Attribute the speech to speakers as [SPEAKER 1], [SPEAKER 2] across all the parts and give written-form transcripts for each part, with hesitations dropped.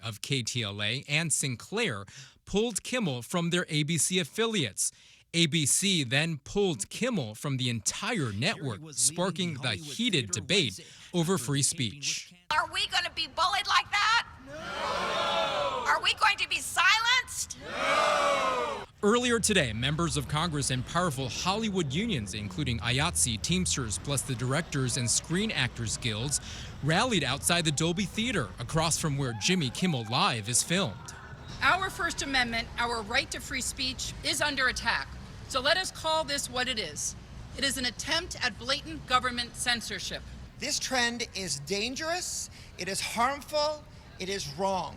[SPEAKER 1] of KTLA and Sinclair pulled Kimmel from their ABC affiliates. ABC then pulled Kimmel from the entire network, sparking the heated debate over free speech.
[SPEAKER 2] Are we going to be bullied like that? No! Are we going to be silenced?
[SPEAKER 1] No! Earlier today, members of Congress and powerful Hollywood unions, including IATSE, Teamsters, plus the Directors and Screen Actors Guilds, rallied outside the Dolby Theater, across from where Jimmy Kimmel Live is filmed.
[SPEAKER 3] Our First Amendment, our right to free speech, is under attack. So let us call this what it is. It is an attempt at blatant government censorship.
[SPEAKER 4] This trend is dangerous, it is harmful, it is wrong.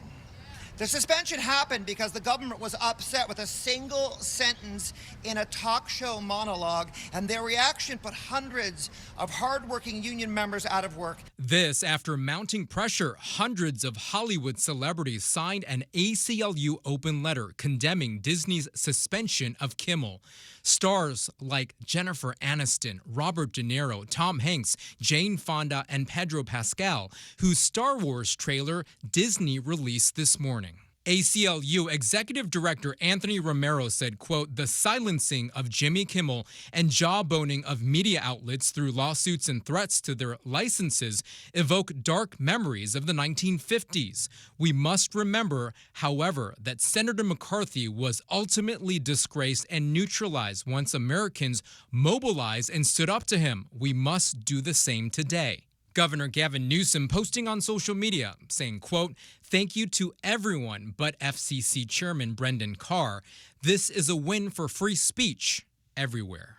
[SPEAKER 4] The suspension happened because the government was upset with a single sentence in a talk show monologue, and their reaction put hundreds of hardworking union members out of work.
[SPEAKER 1] This after mounting pressure, hundreds of Hollywood celebrities signed an ACLU open letter condemning Disney's suspension of Kimmel. Stars like Jennifer Aniston, Robert De Niro, Tom Hanks, Jane Fonda, and Pedro Pascal, whose Star Wars trailer Disney released this morning. ACLU Executive Director Anthony Romero said, quote, "The silencing of Jimmy Kimmel and jawboning of media outlets through lawsuits and threats to their licenses evoke dark memories of the 1950s. We must remember, however, that Senator McCarthy was ultimately disgraced and neutralized once Americans mobilized and stood up to him. We must do the same today." Governor Gavin Newsom posting on social media saying, quote, "Thank you to everyone but FCC Chairman Brendan Carr. This is a win for free speech everywhere."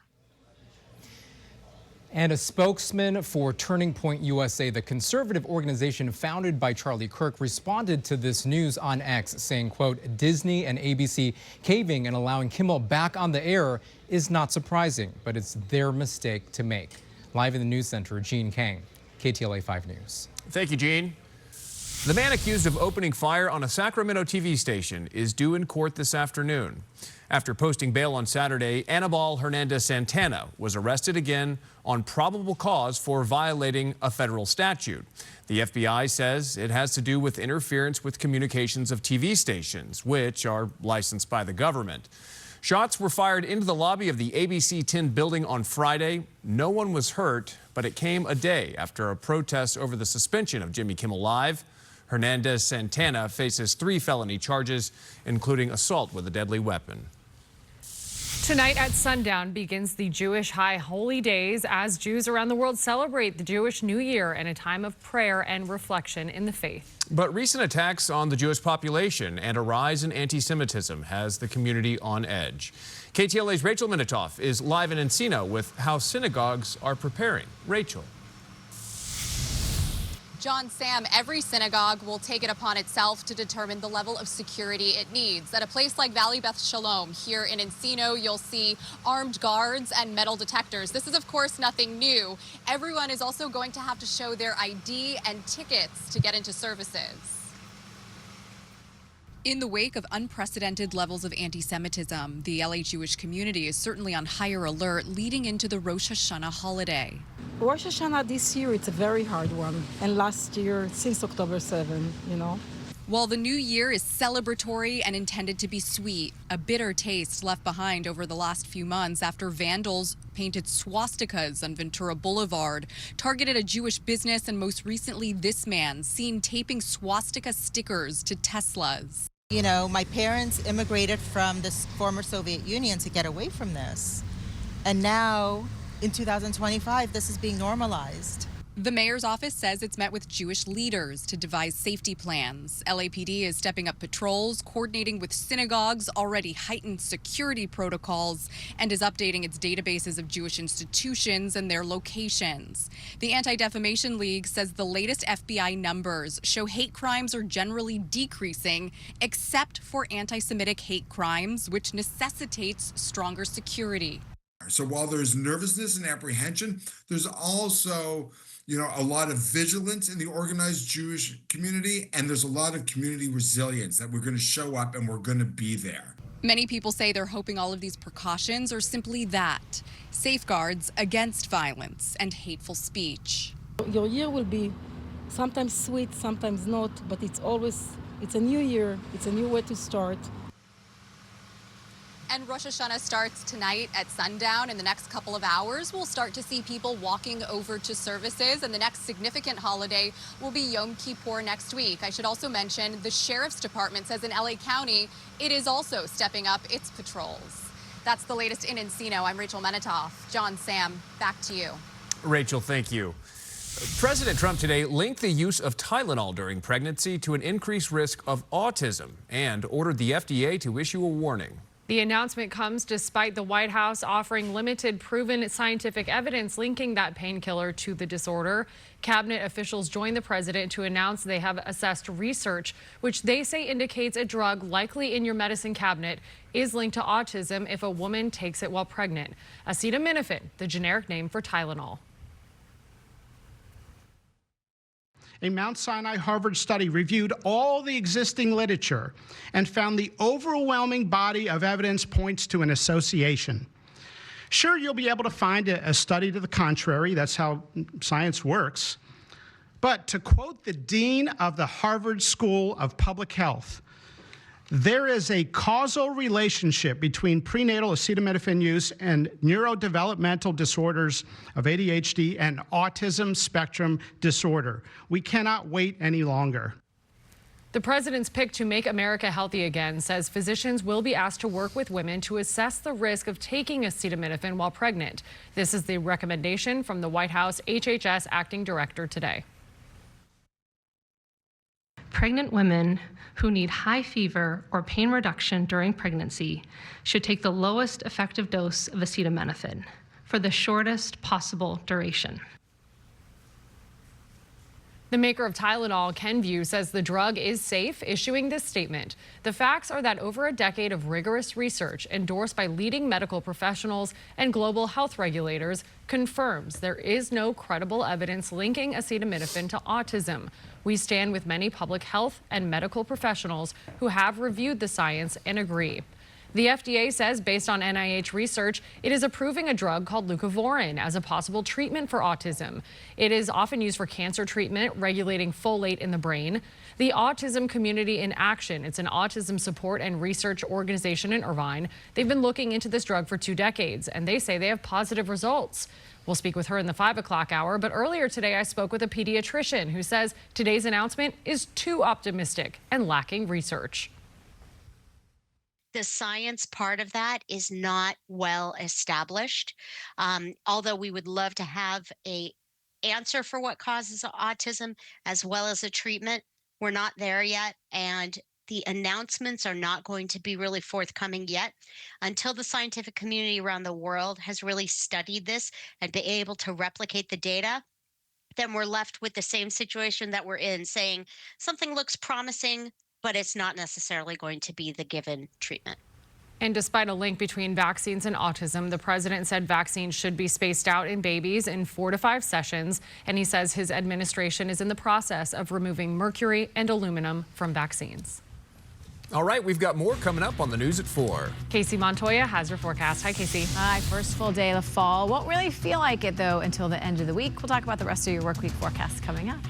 [SPEAKER 1] And a spokesman for Turning Point USA, the conservative organization founded by Charlie Kirk, responded to this news on X, saying, quote, "Disney and ABC caving and allowing Kimmel back on the air is not surprising, but it's their mistake to make." Live in the news center, Gene Kang, KTLA 5 News.
[SPEAKER 5] Thank you, Gene. The man accused of opening fire on a Sacramento TV station is due in court this afternoon. After posting bail on Saturday, Anibal Hernandez Santana was arrested again on probable cause for violating a federal statute. The FBI says it has to do with interference with communications of TV stations, which are licensed by the government. Shots were fired into the lobby of the ABC 10 building on Friday. No one was hurt, but it came a day after a protest over the suspension of Jimmy Kimmel Live. Hernandez Santana faces 3 felony charges, including assault with a deadly weapon.
[SPEAKER 6] Tonight at sundown begins the Jewish High Holy Days as Jews around the world celebrate the Jewish New Year in a time of prayer and reflection in the faith.
[SPEAKER 5] But recent attacks on the Jewish population and a rise in anti-Semitism has the community on edge. KTLA's Rachel Minitoff is live in Encino with how synagogues are preparing. Rachel.
[SPEAKER 7] John, Sam, every synagogue will take it upon itself to determine the level of security it needs. At a place like Valley Beth Shalom here in Encino, you'll see armed guards and metal detectors. This is, of course, nothing new. Everyone is also going to have to show their ID and tickets to get into services. In the wake of unprecedented levels of anti-Semitism, the LA Jewish community is certainly on higher alert leading into the Rosh Hashanah holiday.
[SPEAKER 8] Rosh Hashanah this year, it's a very hard one. And last year, since October 7,
[SPEAKER 7] While the new year is celebratory and intended to be sweet, a bitter taste left behind over the last few months after vandals painted swastikas on Ventura Boulevard, targeted a Jewish business, and most recently this man seen taping swastika stickers to Teslas.
[SPEAKER 9] My parents immigrated from the former Soviet Union to get away from this. And now, in 2025, this is being normalized.
[SPEAKER 7] The mayor's office says it's met with Jewish leaders to devise safety plans. LAPD is stepping up patrols, coordinating with synagogues, already heightened security protocols, and is updating its databases of Jewish institutions and their locations. The Anti-Defamation League says the latest FBI numbers show hate crimes are generally decreasing, except for anti-Semitic hate crimes, which necessitates stronger security.
[SPEAKER 10] So while there's nervousness and apprehension, there's also a lot of vigilance in the organized Jewish community, and there's a lot of community resilience that we're going to show up and we're going to be there.
[SPEAKER 7] Many people say they're hoping all of these precautions are simply that, safeguards against violence and hateful speech.
[SPEAKER 8] Your year will be sometimes sweet, sometimes not, but it's always It's a new year. It's a new way to start.
[SPEAKER 7] And Rosh Hashanah starts tonight at sundown. In the next couple of hours, we'll start to see people walking over to services. And the next significant holiday will be Yom Kippur next week. I should also mention the Sheriff's Department says in LA County, it is also stepping up its patrols. That's the latest in Encino. I'm Rachel Menitoff. John, Sam, back to you.
[SPEAKER 5] Rachel, thank you. President Trump today linked the use of Tylenol during pregnancy to an increased risk of autism and ordered the FDA to issue a warning.
[SPEAKER 6] The announcement comes despite the White House offering limited proven scientific evidence linking that painkiller to the disorder. Cabinet officials joined the president to announce they have assessed research, which they say indicates a drug likely in your medicine cabinet is linked to autism if a woman takes it while pregnant. Acetaminophen, the generic name for Tylenol.
[SPEAKER 11] A Mount Sinai Harvard study reviewed all the existing literature and found the overwhelming body of evidence points to an association. Sure, you'll be able to find a study to the contrary. That's how science works. But to quote the dean of the Harvard School of Public Health, there is a causal relationship between prenatal acetaminophen use and neurodevelopmental disorders of ADHD and autism spectrum disorder. We cannot wait any longer.
[SPEAKER 6] The president's pick to make America healthy again says physicians will be asked to work with women to assess the risk of taking acetaminophen while pregnant. This is the recommendation from the White House HHS acting director today.
[SPEAKER 12] Pregnant women who need high fever or pain reduction during pregnancy should take the lowest effective dose of acetaminophen for the shortest possible duration.
[SPEAKER 6] The maker of Tylenol, Kenvue, says the drug is safe, issuing this statement. The facts are that over a decade of rigorous research endorsed by leading medical professionals and global health regulators confirms there is no credible evidence linking acetaminophen to autism. We stand with many public health and medical professionals who have reviewed the science and agree. The FDA says, based on NIH research, it is approving a drug called leucovorin as a possible treatment for autism. It is often used for cancer treatment, regulating folate in the brain. The Autism Community in Action, it's an autism support and research organization in Irvine. They've been looking into this drug for 2 decades, and they say they have positive results. We'll speak with her in the 5 o'clock hour, but earlier today I spoke with a pediatrician who says today's announcement is too optimistic and lacking research.
[SPEAKER 13] The science part of that is not well established. Although we would love to have an answer for what causes autism as well as a treatment, we're not there yet. And the announcements are not going to be really forthcoming yet until the scientific community around the world has really studied this and be able to replicate the data. Then we're left with the same situation that we're in, saying something looks promising, but it's not necessarily going to be the given treatment.
[SPEAKER 6] And despite a link between vaccines and autism, the president said vaccines should be spaced out in babies in 4 to 5 sessions. And he says his administration is in the process of removing mercury and aluminum from vaccines.
[SPEAKER 5] All right, we've got more coming up on the news at 4.
[SPEAKER 6] Casey Montoya has your forecast. Hi, Casey.
[SPEAKER 14] Hi, first full day of the fall. Won't really feel like it, though, until the end of the week. We'll talk about the rest of your work week forecast coming up.